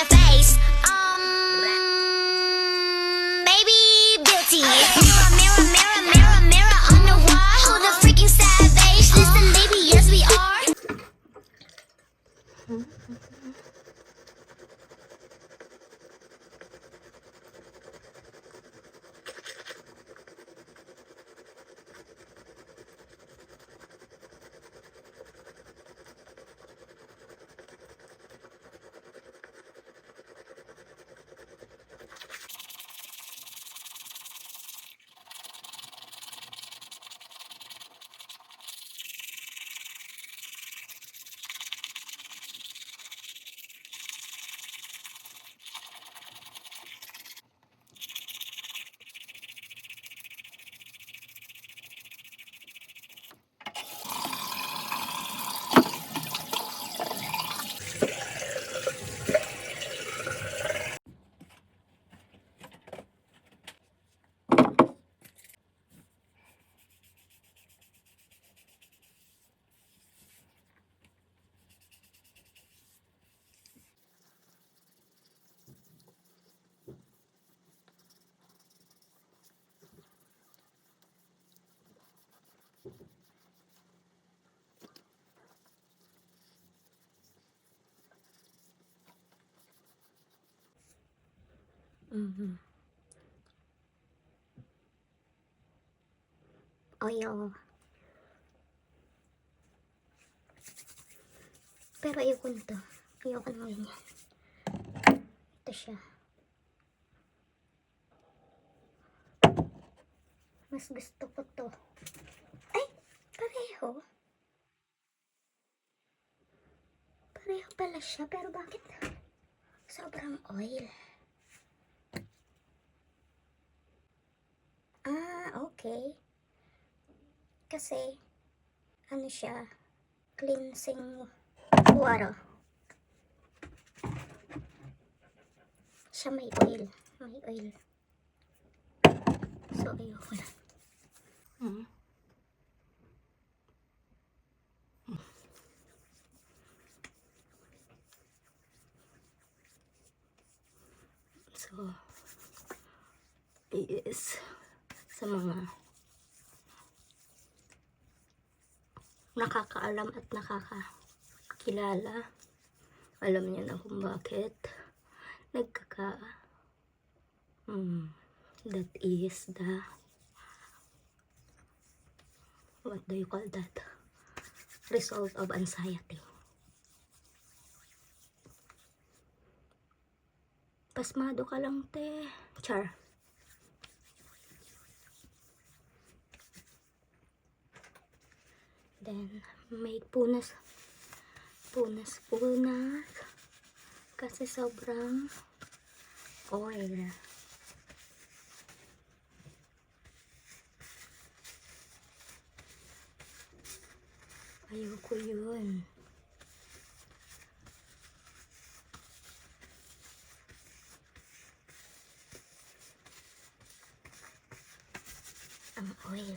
your face. Maybe guilty. Mirror, mirror, mirror, mirror, mirror on the wall. Who the freaking savage? Listen, baby, yes we are. Oil. Pero ayoko nito. Ayoko ng ganyan. Ito siya. Mas gusto ko to. Ay! Pareho. Pareho pala siya. Pero bakit sobrang oil? Okay. Kasi, ano siya, cleansing water. Siya may oil. May oil. So, ayoko na. So, is sa mga nakakaalam at nakakakilala, alam niyo na kung bakit that is the, what do you call that, result of anxiety. Pasmado ka lang, te. Char. Then, may punas kasi sobrang oil. Ayoko yun. Ang oil.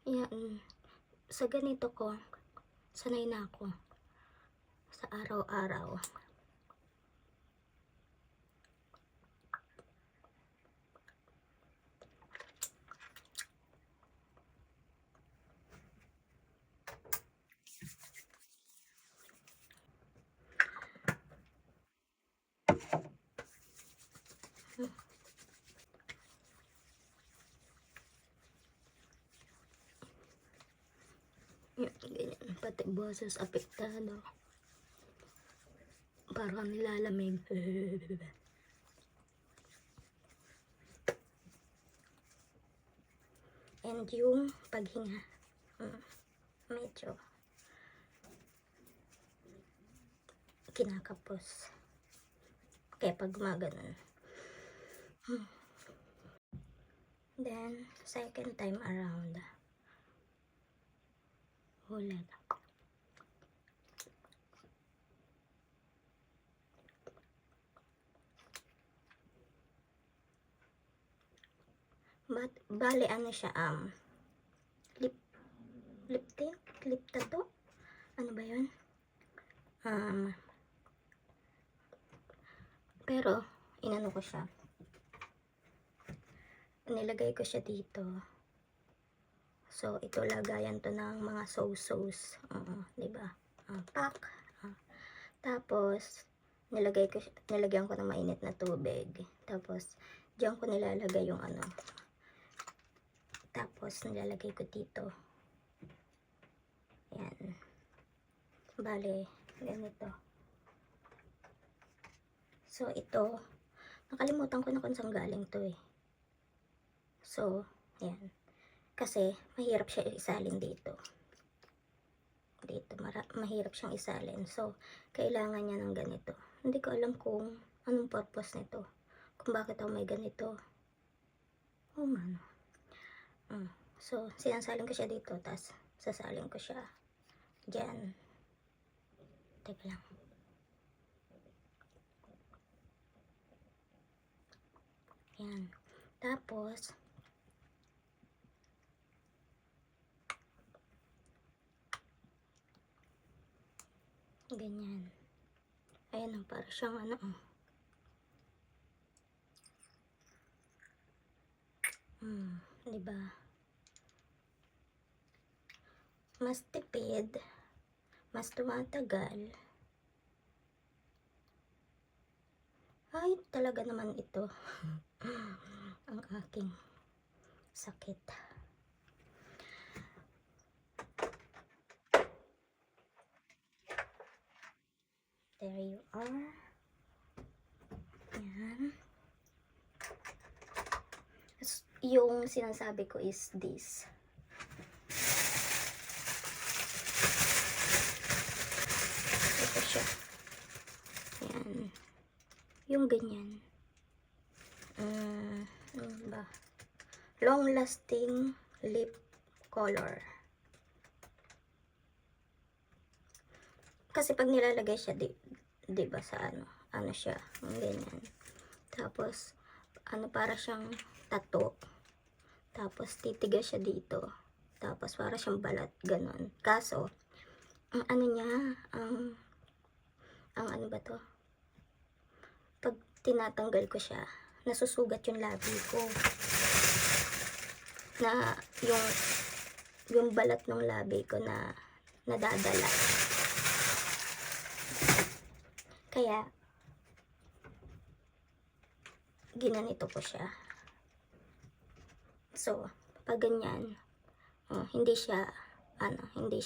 Yan. Sa ganito ko, sanay na ako sa araw-araw. Ganyan, pati boses apektado, parang nilalamig. And yung paghinga, medyo kinakapos. Kaya pag gumaganon. Then, second time around, ulit. Bale, ano siya, lip tint? Lip tattoo? Ano ba yun? Pero, inano ko siya. Nilagay ko siya dito. So, ito lagayan to ng mga sauce. Diba? Pack. Tapos, nilagyan ko ng mainit na tubig. Tapos, diyan ko nilalagay yung ano. Tapos, nilalagay ko dito. Yan. Bale, ganito. So, ito, nakalimutan ko na kung saan galing to eh. So, yan. Kasi, mahirap siya isalin dito. Mahirap siyang isalin. So, kailangan niya ng ganito. Hindi ko alam kung anong purpose nito. Kung bakit ako may ganito. Oh, man. So, sinasalin ko siya dito. Tapos, sasalin ko siya dyan. Teka lang. Yan. Tapos, ganyan. Ayan, para siyang ano. Diba? Mas tipid, mas tumatagal. Ay, talaga naman ito. Ang aking sakit. There you are. Yan. Yung sinasabi ko is this. Ito siya. Yan. Yung ganyan. Ano ba? Long lasting lip color. Kasi pag nilalagay siya, diba sa ano siya, ganyan. Tapos, para siyang tattoo. Tapos, titigas siya dito. Tapos, para siyang balat, ganon. Kaso, ang ano niya, ang ano ba to? Pag tinatanggal ko siya, nasusugat yung labi ko. Na, yung balat ng labi ko na nadadala. Kaya, ginanito ko siya. So, pag ganyan, hindi siya hindi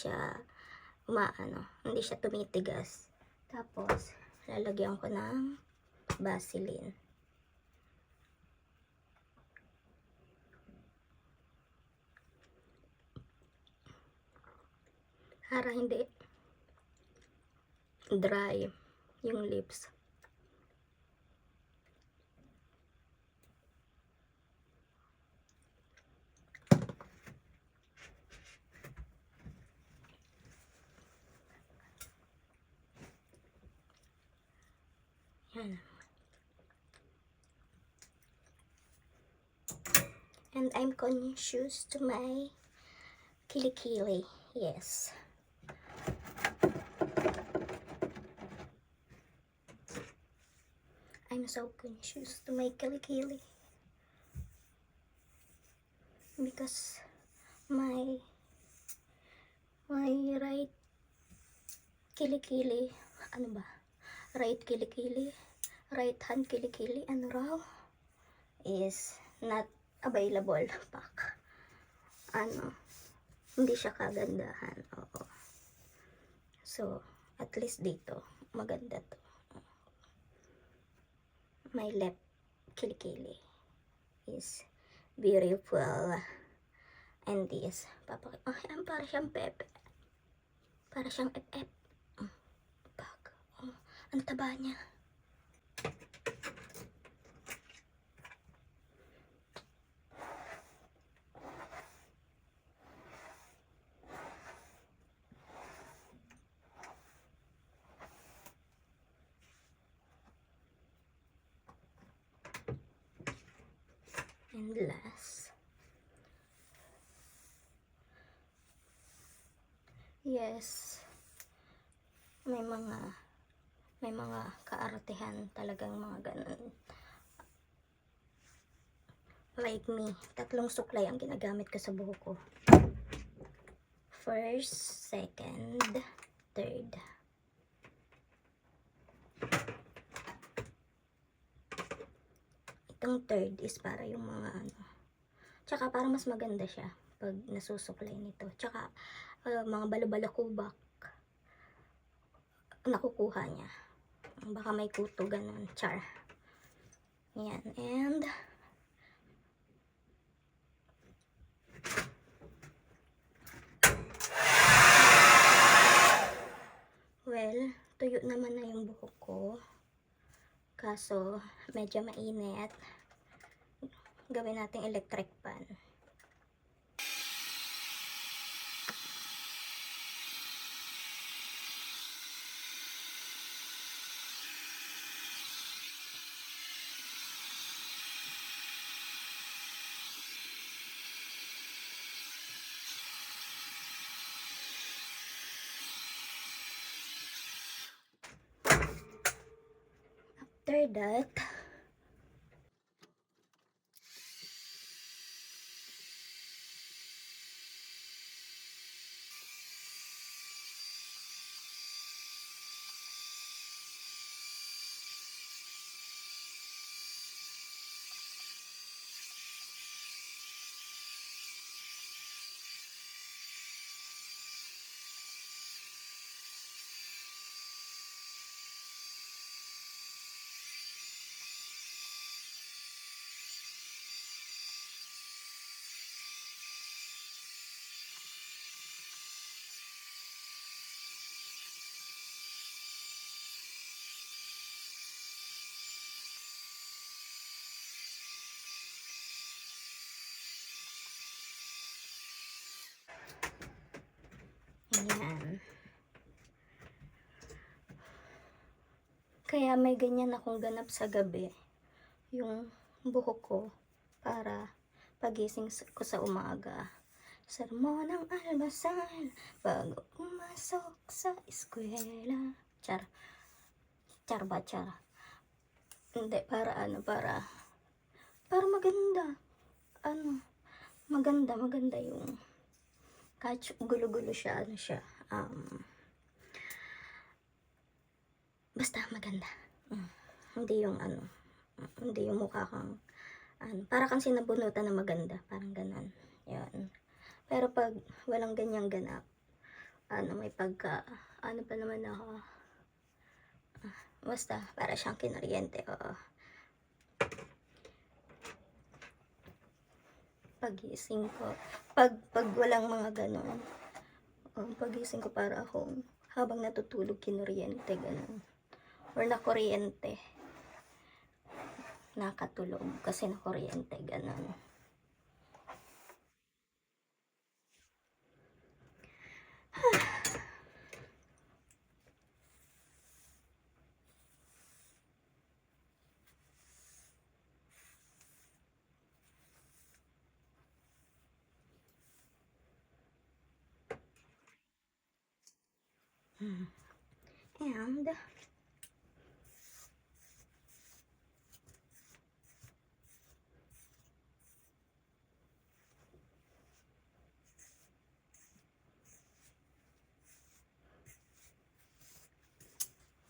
siya tumitigas. Tapos, lalagyan ko ng Vaseline. Para hindi dry yung lips. Yan. And I'm conscious to my kilikili. Yes. I'm so conscious to my kilikili. Because my right kilikili, ano ba? Right kilikili, right hand kilikili, ano raw? Is not available pack. Hindi siya kagandahan. Oo. So, at least dito, maganda to. My left kilikili is beautiful. And this, para siyang pepe. Para siyang ep-ep. Ang taba niya. And last. Yes. May mga kaartehan talagang mga ganun. Like me, 3 suklay ang ginagamit ko sa buhok ko. First, second, third. Itong third is para yung mga tsaka para mas maganda siya pag nasusuklay nito. Tsaka mga balabalakubak nakukuha niya. Baka may kuto ganun, char. Yan, and well, tuyo naman na yung buhok ko. Kaso, medyo mainit. Gawin natin electric pan. After that, ayan. Kaya may ganyan akong ganap sa gabi. Yung buhok ko para pagising ko sa umaga. Sermon ng almusal bago pumasok sa eskwela. Char. Char ba, char? Hindi, para para maganda. Maganda yung kahit gulo-gulo siya, basta maganda. Hindi yung hindi yung mukha kang, para kang sinabunutan na maganda, parang ganon. Yan. Pero pag walang ganyang ganap, may pagka, pa naman ako, basta, para siyang kinuryente, oo. Pagising ko, pag walang mga ganon, pagising ko para akong, habang natutulog kinuryente, ganon. Or nakuryente. Nakatulog kasi nakuryente, ganon. And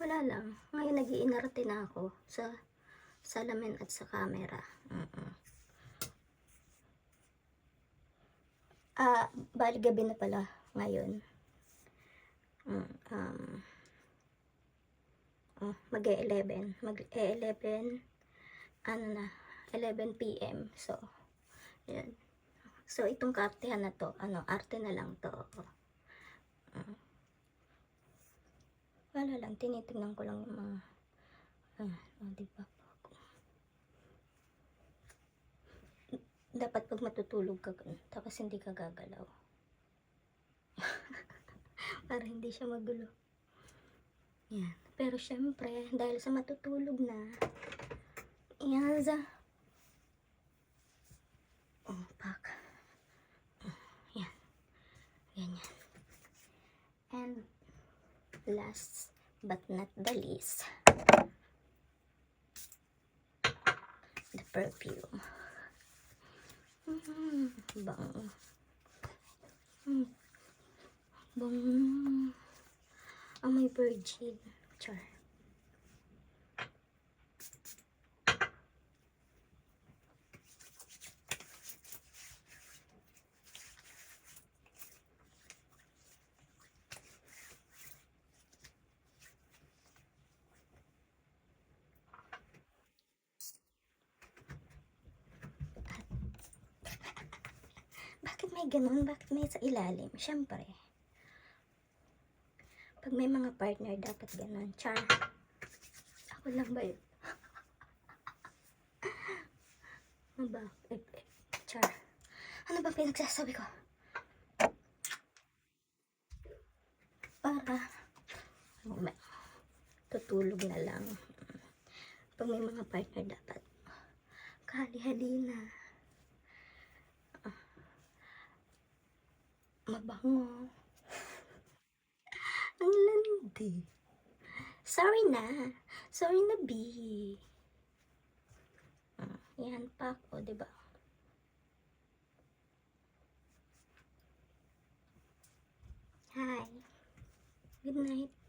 wala lang. Ngayon nag-iinarte na ako sa salamin at sa camera. Bali gabi na pala ngayon. Mag-11 11 PM. So yan. So itong kartehan na to, arte na lang to. Wala lang, tinitingnan ko lang yung mga diba? Dapat pag matutulog ka tapos hindi ka gagalaw. Para hindi siya magulo. Yan. Pero syempre, dahil sa matutulog na, Pak. Yan. Ganyan. And last but not the least, the perfume. Bang. Bang. Amoy virgin. Char. Bakit may ganun? Bakit may sa ilalim? Siyempre. Pag may mga partner, dapat ganun. Char. Ako lang ba yun? Ano ba? Char. Ano ba pinagsasabi ko? Para tutulog na lang. Pag may mga partner, dapat kahali-halina. Mabango. Ang landi. Sorry na. Sorry na, B. Yan pa ako, diba? Hi. Good night.